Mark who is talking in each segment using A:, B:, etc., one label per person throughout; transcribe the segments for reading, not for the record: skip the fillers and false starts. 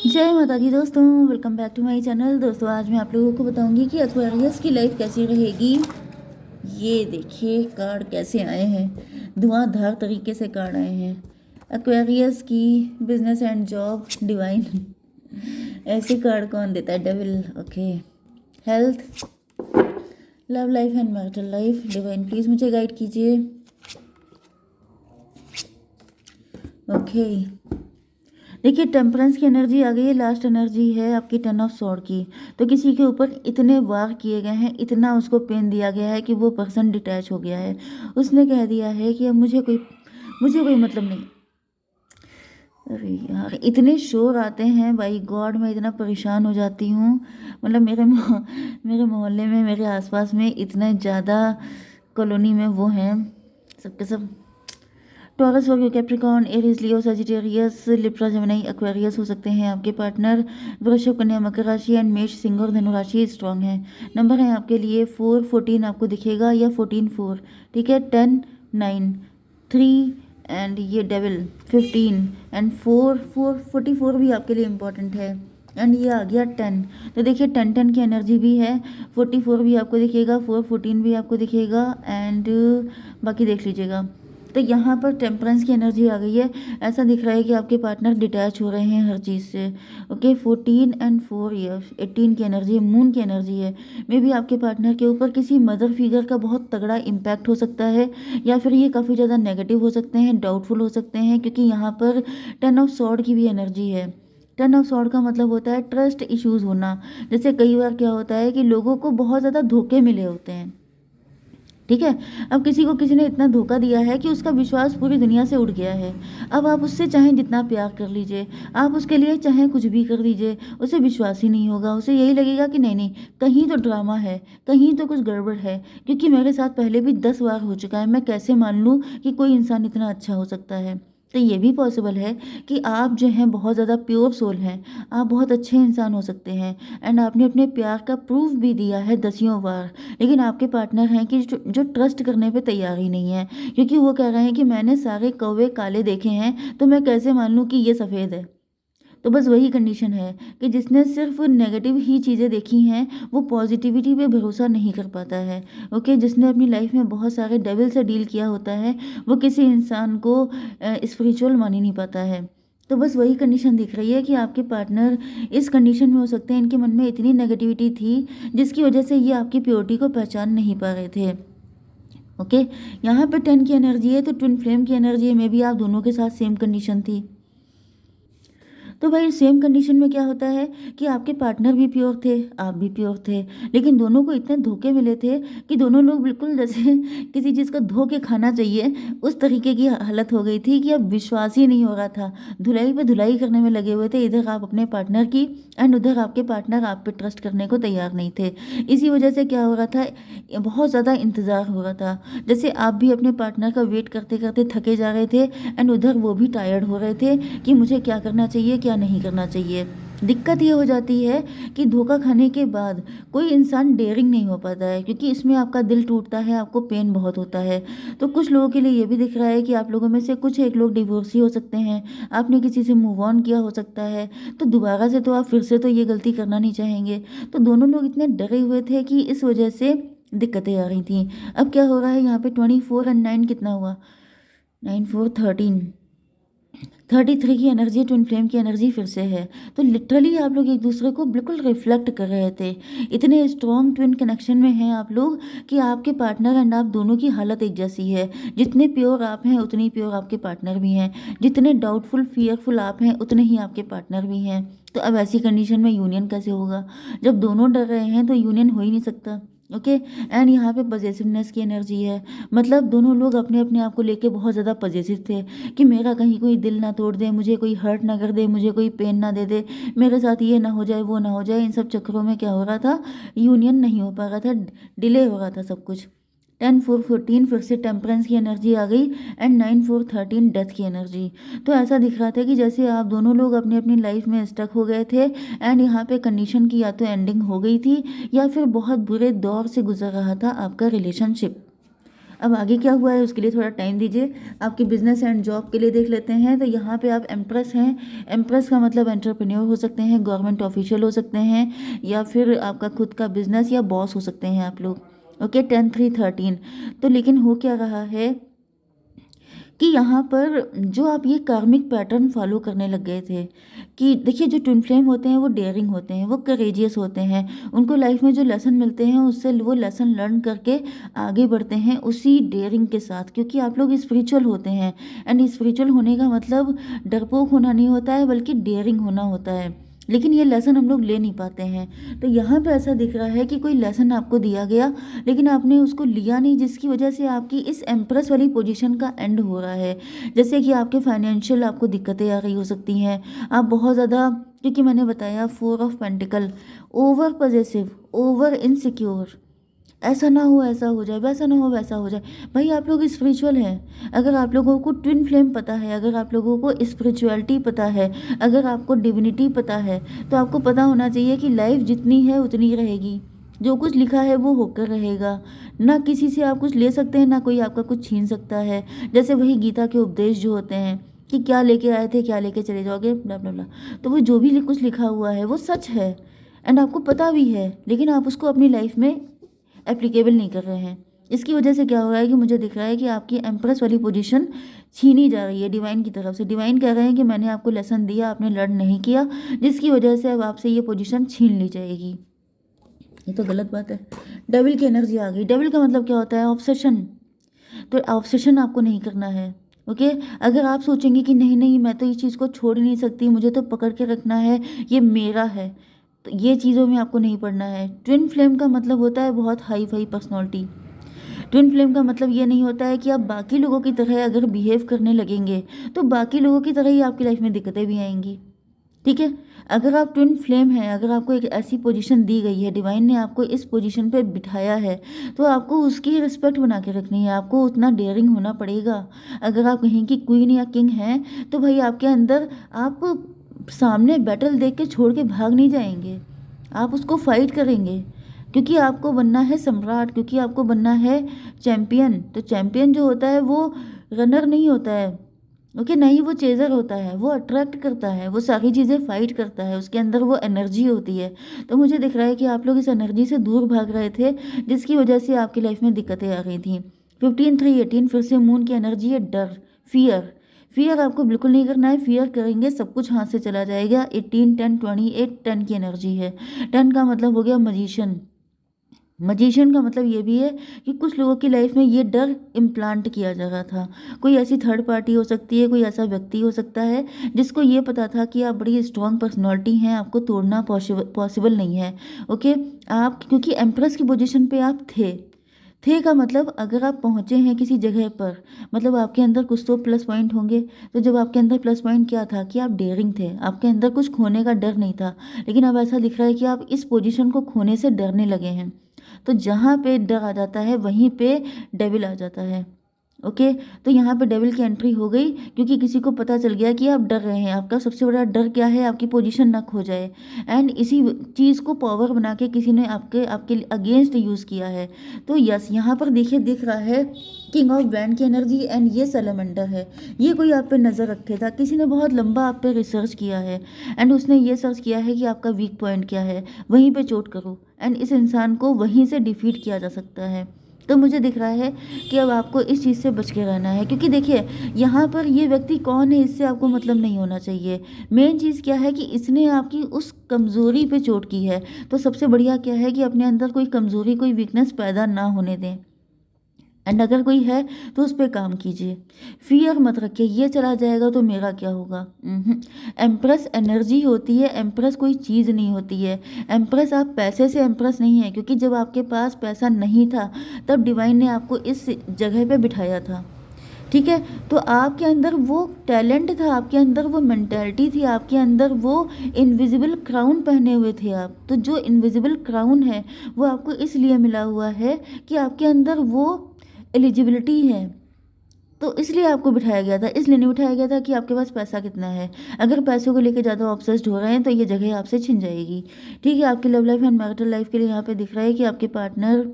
A: जय माता दी दोस्तों, welcome back to my channel. दोस्तों आज मैं आप लोगों को बताऊंगी कि एक्वेरियस की लाइफ कैसी रहेगी। ये देखिए कार्ड कैसे आए हैं, धुआंधार तरीके से कार्ड आए हैं। एक्वेरियस की बिजनेस एंड जॉब डिवाइन ऐसे कार्ड कौन देता है? Devil. Okay. Health, love life and marital life. Divine please मुझे गाइड कीजिए। ओके देखिए, टेम्परेंस की एनर्जी आ गई है। लास्ट एनर्जी है आपकी 10 ऑफ स्वॉर्ड की। तो किसी के ऊपर इतने वार किए गए हैं, इतना उसको पेन दिया गया है कि वो पर्सन डिटैच हो गया है। उसने कह दिया है कि अब मुझे कोई मतलब नहीं। अरे यार, इतने शोर आते हैं, बाई गॉड मैं इतना परेशान हो जाती हूँ। मतलब मेरे मोहल्ले में, मेरे आसपास में इतने ज़्यादा कॉलोनी में वो हैं, सबके सब टॉरस, वर्गो, कैप्रिकॉर्न, एरीज, लियो, सजिटेरियस, लिब्रा, जेमिनी, एक्वेरियस हो सकते हैं आपके पार्टनर। वृषभ, कन्या, मकर राशि एंड मेष, सिंह और धनु राशि स्ट्रांग है। नंबर है आपके लिए 4, 14 आपको दिखेगा, या 14, 4। ठीक है, 10, 9, 3 एंड ये डेविल 15 एंड 4, 4, 44 भी आपके लिए इम्पॉर्टेंट है। एंड ये आ गया 10। तो देखिए 10, 10 की एनर्जी भी है। 44 भी आपको दिखेगा, 4, 14 भी आपको दिखेगा एंड बाकी देख लीजिएगा। तो यहाँ पर टेम्परेंस की एनर्जी आ गई है। ऐसा दिख रहा है कि आपके पार्टनर डिटैच हो रहे हैं हर चीज़ से। ओके, 14 एंड 4 ईयर्स, 18 की एनर्जी है, मून की एनर्जी है। मे बी आपके पार्टनर के ऊपर किसी मदर फिगर का बहुत तगड़ा इम्पैक्ट हो सकता है, या फिर ये काफ़ी ज़्यादा नेगेटिव हो सकते हैं, डाउटफुल हो सकते हैं, क्योंकि यहाँ पर 10 ऑफ सॉर्ड की भी एनर्जी है। 10 ऑफ सॉर्ड का मतलब होता है ट्रस्ट इश्यूज होना। जैसे कई बार क्या होता है कि लोगों को बहुत ज़्यादा धोखे मिले होते हैं। ठीक है, अब किसी को किसी ने इतना धोखा दिया है कि उसका विश्वास पूरी दुनिया से उड़ गया है। अब आप उससे चाहे जितना प्यार कर लीजिए, आप उसके लिए चाहे कुछ भी कर दीजिए, उसे विश्वास ही नहीं होगा। उसे यही लगेगा कि नहीं नहीं, कहीं तो ड्रामा है, कहीं तो कुछ गड़बड़ है, क्योंकि मेरे साथ पहले भी 10 बार हो चुका है। मैं कैसे मान लूँ कि कोई इंसान इतना अच्छा हो सकता है? तो ये भी पॉसिबल है कि आप जो हैं बहुत ज़्यादा प्योर सोल हैं, आप बहुत अच्छे इंसान हो सकते हैं एंड आपने अपने प्यार का प्रूफ भी दिया है दसियों बार। लेकिन आपके पार्टनर हैं कि जो ट्रस्ट करने पे तैयार ही नहीं है, क्योंकि वो कह रहे हैं कि मैंने सारे कौवे काले देखे हैं, तो मैं कैसे मान लूँ कि ये सफ़ेद है। तो बस वही कंडीशन है कि जिसने सिर्फ नेगेटिव ही चीज़ें देखी हैं, वो पॉजिटिविटी पे भरोसा नहीं कर पाता है। ओके, जिसने अपनी लाइफ में बहुत सारे डेविल से डील किया होता है, वो किसी इंसान को स्पिरिचुअल मान ही नहीं पाता है। तो बस वही कंडीशन दिख रही है कि आपके पार्टनर इस कंडीशन में हो सकते हैं, इनके मन में इतनी नेगेटिविटी थी जिसकी वजह से ये आपकी प्योरिटी को पहचान नहीं पा रहे थे। ओके, यहाँ पे 10 की एनर्जी है, तो ट्विन फ्लेम की एनर्जी है। मे बी आप दोनों के साथ सेम कंडीशन थी। तो भाई सेम कंडीशन में क्या होता है कि आपके पार्टनर भी प्योर थे, आप भी प्योर थे, लेकिन दोनों को इतने धोखे मिले थे कि दोनों लोग बिल्कुल जैसे किसी चीज़ को धो के खाना चाहिए, उस तरीके की हालत हो गई थी कि अब विश्वास ही नहीं हो रहा था। धुलाई पे धुलाई करने में लगे हुए थे, इधर आप अपने पार्टनर की एंड उधर आपके पार्टनर आप पे ट्रस्ट करने को तैयार नहीं थे। इसी वजह से क्या हो रहा था, बहुत ज़्यादा इंतज़ार हो रहा था। जैसे आप भी अपने पार्टनर का वेट करते करते थके जा रहे थे एंड उधर वो भी टायर्ड हो रहे थे कि मुझे क्या करना चाहिए, क्या नहीं करना चाहिए। दिक्कत ये हो जाती है कि धोखा खाने के बाद कोई इंसान डेयरिंग नहीं हो पाता है, क्योंकि इसमें आपका दिल टूटता है, आपको पेन बहुत होता है। तो कुछ लोगों के लिए ये भी दिख रहा है कि आप लोगों में से कुछ एक लोग डिवोर्सी हो सकते हैं, आपने किसी से मूव ऑन किया हो सकता है, तो दोबारा से तो आप फिर से तो ये गलती करना नहीं चाहेंगे। तो दोनों लोग इतने डरे हुए थे कि इस वजह से दिक्कतें आ रही थी। अब क्या हो रहा है यहाँ पे 24 एंड 9 कितना हुआ? 9, 4, 13, 33 की एनर्जी, ट्विन फ्लेम की एनर्जी फिर से है। तो लिटरली आप लोग एक दूसरे को बिल्कुल रिफ्लेक्ट कर रहे थे। इतने स्ट्रॉन्ग ट्विन कनेक्शन में हैं आप लोग कि आपके पार्टनर एंड आप दोनों की हालत एक जैसी है। जितने प्योर आप हैं उतनी प्योर आपके पार्टनर भी हैं, जितने डाउटफुल फियरफुल आप हैं उतने ही आपके पार्टनर भी हैं। तो अब ऐसी कंडीशन में यूनियन कैसे होगा? जब दोनों डर रहे हैं तो यूनियन हो ही नहीं सकता। ओके, एंड यहाँ पे पजेसिवनेस की एनर्जी है। मतलब दोनों लोग अपने अपने आप को लेके बहुत ज़्यादा पजेसिव थे कि मेरा कहीं कोई दिल ना तोड़ दे, मुझे कोई हर्ट ना कर दे, मुझे कोई पेन ना दे दे, मेरे साथ ये ना हो जाए, वो ना हो जाए। इन सब चक्करों में क्या हो रहा था, यूनियन नहीं हो पा रहा था, डिले हो रहा था सब कुछ। 10, 4, 14 फिर से टेम्परेंस की एनर्जी आ गई एंड 9, 4, 13 डेथ की एनर्जी। तो ऐसा दिख रहा था कि जैसे आप दोनों लोग अपनी अपनी लाइफ में स्टक हो गए थे एंड यहाँ पे कंडीशन की या तो एंडिंग हो गई थी, या फिर बहुत बुरे दौर से गुजर रहा था आपका रिलेशनशिप। अब आगे क्या हुआ है उसके लिए थोड़ा टाइम दीजिए। आपके बिजनेस एंड जॉब के लिए देख लेते हैं। तो यहाँ पे आप एम्प्रेस हैं। एम्प्रेस का मतलब एंटरप्रेन्योर हो सकते हैं, गवर्नमेंट ऑफिशियल हो सकते हैं, या फिर आपका खुद का बिजनेस या बॉस हो सकते हैं आप लोग। ओके, 10-3-13। तो लेकिन हो क्या रहा है कि यहाँ पर जो आप ये कार्मिक पैटर्न फॉलो करने लग गए थे कि देखिए, जो ट्विन फ्लेम होते हैं वो डेयरिंग होते हैं, वो करेजियस होते हैं। उनको लाइफ में जो लेसन मिलते हैं उससे वो लेसन लर्न करके आगे बढ़ते हैं उसी डेयरिंग के साथ, क्योंकि आप लोग स्पिरिचुअल होते हैं। एंड स्पिरिचुअल होने का मतलब डरपोक होना नहीं होता है, बल्कि डेयरिंग होना होता है। लेकिन ये लेसन हम लोग ले नहीं पाते हैं। तो यहाँ पे ऐसा दिख रहा है कि कोई लेसन आपको दिया गया, लेकिन आपने उसको लिया नहीं, जिसकी वजह से आपकी इस एम्प्रेस वाली पोजीशन का एंड हो रहा है। जैसे कि आपके फाइनेंशियल आपको दिक्कतें आ रही हो सकती हैं। आप बहुत ज़्यादा, क्योंकि मैंने बताया 4 of pentacle, over possessive, over insecure, ऐसा ना हो ऐसा हो जाए, वैसा ना हो वैसा हो जाए। भाई आप लोग स्पिरिचुअल हैं। अगर आप लोगों को ट्विन फ्लेम पता है, अगर आप लोगों को स्पिरिचुअलिटी पता है, अगर आपको डिविनिटी पता है, तो आपको पता होना चाहिए कि लाइफ जितनी है उतनी रहेगी। जो कुछ लिखा है वो होकर रहेगा। ना किसी से आप कुछ ले सकते हैं, ना कोई आपका कुछ छीन सकता है। जैसे वही गीता के उपदेश जो होते हैं कि क्या लेके आए थे क्या लेके चले जाओगे, ब्ला ब्ला ब्ला। तो वो जो भी कुछ लिखा हुआ है वो सच है, एंड आपको पता भी है, लेकिन आप उसको अपनी लाइफ में एप्लीकेबल नहीं कर रहे हैं। इसकी वजह से क्या हो रहा है कि मुझे दिख रहा है कि आपकी एम्प्रेस वाली पोजीशन छीनी जा रही है डिवाइन की तरफ से। डिवाइन कह रहे हैं कि मैंने आपको लेसन दिया, आपने लर्न नहीं किया, जिसकी वजह से अब आपसे ये पोजीशन छीन ली जाएगी। ये तो गलत बात है। डेविल की एनर्जी आ गई। डेविल का मतलब क्या होता है? ऑब्सेशन। तो ऑब्सेशन आपको नहीं करना है। ओके, अगर आप सोचेंगे कि नहीं नहीं मैं तो इस चीज़ को छोड़ नहीं सकती, मुझे तो पकड़ के रखना है, ये मेरा है, तो ये चीज़ों में आपको नहीं पड़ना है। ट्विन फ्लेम का मतलब होता है बहुत hi fi personality. Twin flame का मतलब ये नहीं होता है कि आप बाकी लोगों की तरह अगर बिहेव करने लगेंगे तो बाकी लोगों की तरह ही आपकी लाइफ में दिक्कतें भी आएंगी। ठीक है, अगर आप ट्विन फ्लेम हैं, अगर आपको एक ऐसी पोजीशन दी गई है, डिवाइन ने आपको इस पोजीशन पे बिठाया है, तो आपको उसकी रिस्पेक्ट बना के रखनी है। आपको उतना डेयरिंग होना पड़ेगा। अगर आप कहीं की क्वीन या किंग हैं तो भाई आपके अंदर, आप सामने बैटल देख के छोड़ के भाग नहीं जाएंगे, आप उसको फाइट करेंगे, क्योंकि आपको बनना है सम्राट, क्योंकि आपको बनना है चैंपियन। तो चैंपियन जो होता है वो रनर नहीं होता है। ओके, नहीं वो चेजर होता है, वो अट्रैक्ट करता है, वो सारी चीज़ें फाइट करता है, उसके अंदर वो एनर्जी होती है। तो मुझे दिख रहा है कि आप लोग इस एनर्जी से दूर भाग रहे थे, जिसकी वजह से आपकी लाइफ में दिक्कतें आ गई थी। 15-3-18 फिर से मून की एनर्जी है, डर, फियर। फियर आपको बिल्कुल नहीं करना है। फियर करेंगे सब कुछ हाथ से चला जाएगा। 18-10-28 10 की एनर्जी है। 10 का मतलब हो गया मजिशियन। मजिशियन का मतलब ये भी है कि कुछ लोगों की लाइफ में ये डर इम्प्लांट किया जा रहा था। कोई ऐसी थर्ड पार्टी हो सकती है, कोई ऐसा व्यक्ति हो सकता है जिसको ये पता था कि आप बड़ी स्ट्रांग पर्सनालिटी हैं, आपको तोड़ना पॉसिबल नहीं है। ओके, आप क्योंकि एम्प्रेस की पोजीशन पे आप थे का मतलब अगर आप पहुंचे हैं किसी जगह पर, मतलब आपके अंदर कुछ तो प्लस पॉइंट होंगे। तो जब आपके अंदर प्लस पॉइंट क्या था कि आप डेयरिंग थे, आपके अंदर कुछ खोने का डर नहीं था। लेकिन अब ऐसा दिख रहा है कि आप इस पोजीशन को खोने से डरने लगे हैं। तो जहाँ पे डर आ जाता है वहीं पे डेविल आ जाता है। ओके, तो यहाँ पे डेविल की एंट्री हो गई, क्योंकि किसी को पता चल गया कि आप डर रहे हैं। आपका सबसे बड़ा डर क्या है? आपकी पोजीशन ना खो जाए। एंड इसी चीज़ को पावर बना के किसी ने आपके आपके अगेंस्ट यूज़ किया है। तो यस, यहाँ पर देखिए दिख रहा है किंग ऑफ वैंड की एनर्जी, एंड ये सैलमेंडर है। ये कोई आप पे नज़र रखे था, किसी ने बहुत लंबा आप पे रिसर्च किया है, एंड उसने ये सर्च किया है कि आपका वीक पॉइंट क्या है, वहीं पे चोट करो, एंड इस इंसान को वहीं से डिफीट किया जा सकता है। तो मुझे दिख रहा है कि अब आपको इस चीज़ से बच के रहना है, क्योंकि देखिए यहाँ पर ये व्यक्ति कौन है इससे आपको मतलब नहीं होना चाहिए। मेन चीज़ क्या है कि इसने आपकी उस कमज़ोरी पे चोट की है। तो सबसे बढ़िया क्या है कि अपने अंदर कोई कमज़ोरी, कोई वीकनेस पैदा ना होने दें, एंड अगर कोई है तो उस पर काम कीजिए। फियर मत रखिए ये चला जाएगा तो मेरा क्या होगा। एम्प्रेस एनर्जी होती है, एम्प्रेस कोई चीज़ नहीं होती है। एम्प्रेस आप पैसे से एम्प्रेस नहीं है, क्योंकि जब आपके पास पैसा नहीं था तब डिवाइन ने आपको इस जगह पे बिठाया था। ठीक है, तो आपके अंदर वो टैलेंट था, आपके अंदर वो मेंटालिटी थी, आपके अंदर वो इनविजिबल क्राउन पहने हुए थे आप। तो जो इनविजिबल क्राउन है वो आपको इसलिए मिला हुआ है कि आपके अंदर वो एलिजिबिलिटी है। तो इसलिए आपको बिठाया गया था, इसलिए नहीं बिठाया गया था कि आपके पास पैसा कितना है। अगर पैसों को लेकर ज़्यादा ऑब्सेस्ड हो रहे हैं तो ये जगह आपसे छिन जाएगी। ठीक है, आपकी love life and marital life के लिए यहाँ पे दिख रहा है कि आपके पार्टनर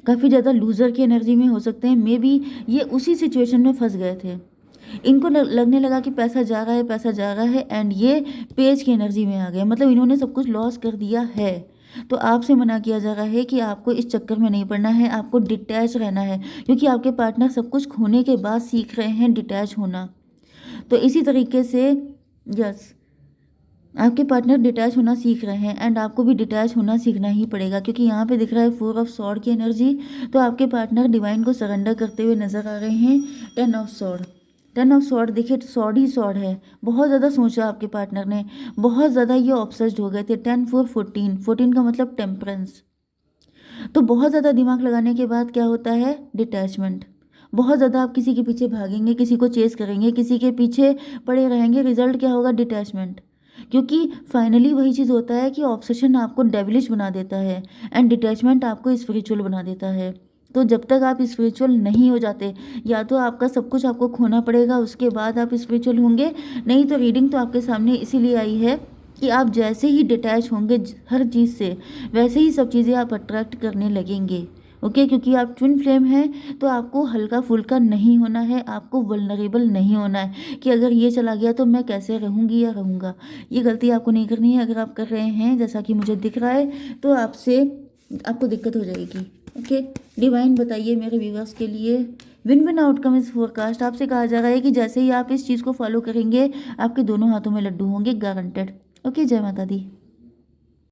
A: काफ़ी ज़्यादा लूज़र की एनर्जी में हो सकते हैं, मे बी ये उसी सिचुएशन में फंस गए थे। इनको लगने लगा कि पैसा जा रहा है, पैसा जा रहा है, एंड ये पेज की एनर्जी में आ गए, मतलब इन्होंने सब कुछ लॉस कर दिया है। तो आपसे मना किया जा रहा है कि आपको इस चक्कर में नहीं पड़ना है, आपको डिटैच रहना है, क्योंकि आपके पार्टनर सब कुछ खोने के बाद सीख रहे हैं डिटैच होना। तो इसी तरीके से यस, आपके पार्टनर डिटैच होना सीख रहे हैं, एंड आपको भी डिटैच होना सीखना ही पड़ेगा, क्योंकि यहाँ पे दिख रहा है 4 ऑफ सॉर्ड की एनर्जी। तो आपके पार्टनर डिवाइन को सरेंडर करते हुए नजर आ रहे हैं। 10 ऑफ सॉर्ड, 10 ऑफ सॉर्ड देखिए, सॉर्ड ही सॉर्ड है। बहुत ज़्यादा सोचा आपके पार्टनर ने, बहुत ज़्यादा ये ऑब्सेस्ड हो गए थे। 10 4 14, 14 का मतलब टेम्परेंस। तो बहुत ज़्यादा दिमाग लगाने के बाद क्या होता है, डिटैचमेंट। बहुत ज़्यादा आप किसी के पीछे भागेंगे, किसी को चेस करेंगे, किसी के पीछे पड़े रहेंगे, रिजल्ट क्या होगा, डिटैचमेंट। क्योंकि फाइनली वही चीज़ होता है कि ऑब्सेशन आपको डेविलिश बना देता है, एंड डिटैचमेंट आपको स्पिरिचुअल बना देता है। तो जब तक आप स्पिरिचुअल नहीं हो जाते, या तो आपका सब कुछ आपको खोना पड़ेगा, उसके बाद आप स्पिरिचुअल होंगे। नहीं तो रीडिंग तो आपके सामने इसीलिए आई है कि आप जैसे ही डिटैच होंगे हर चीज़ से, वैसे ही सब चीज़ें आप अट्रैक्ट करने लगेंगे। ओके, क्योंकि आप ट्विन फ्लेम हैं, तो आपको हल्का फुल्का नहीं होना है, आपको वल्नरेबल नहीं होना है कि अगर ये चला गया तो मैं कैसे रहूँगी या रहूँगा। ये गलती आपको नहीं करनी है। अगर आप कर रहे हैं जैसा कि मुझे दिख रहा है, तो आपको दिक्कत हो जाएगी। ओके, डिवाइन बताइए मेरे व्यूअर्स के लिए विन विन आउटकम इस फोरकास्ट। आपसे कहा जा रहा है कि जैसे ही आप इस चीज़ को फॉलो करेंगे, आपके दोनों हाथों में लड्डू होंगे, गारंटेड। ओके, जय माता दी।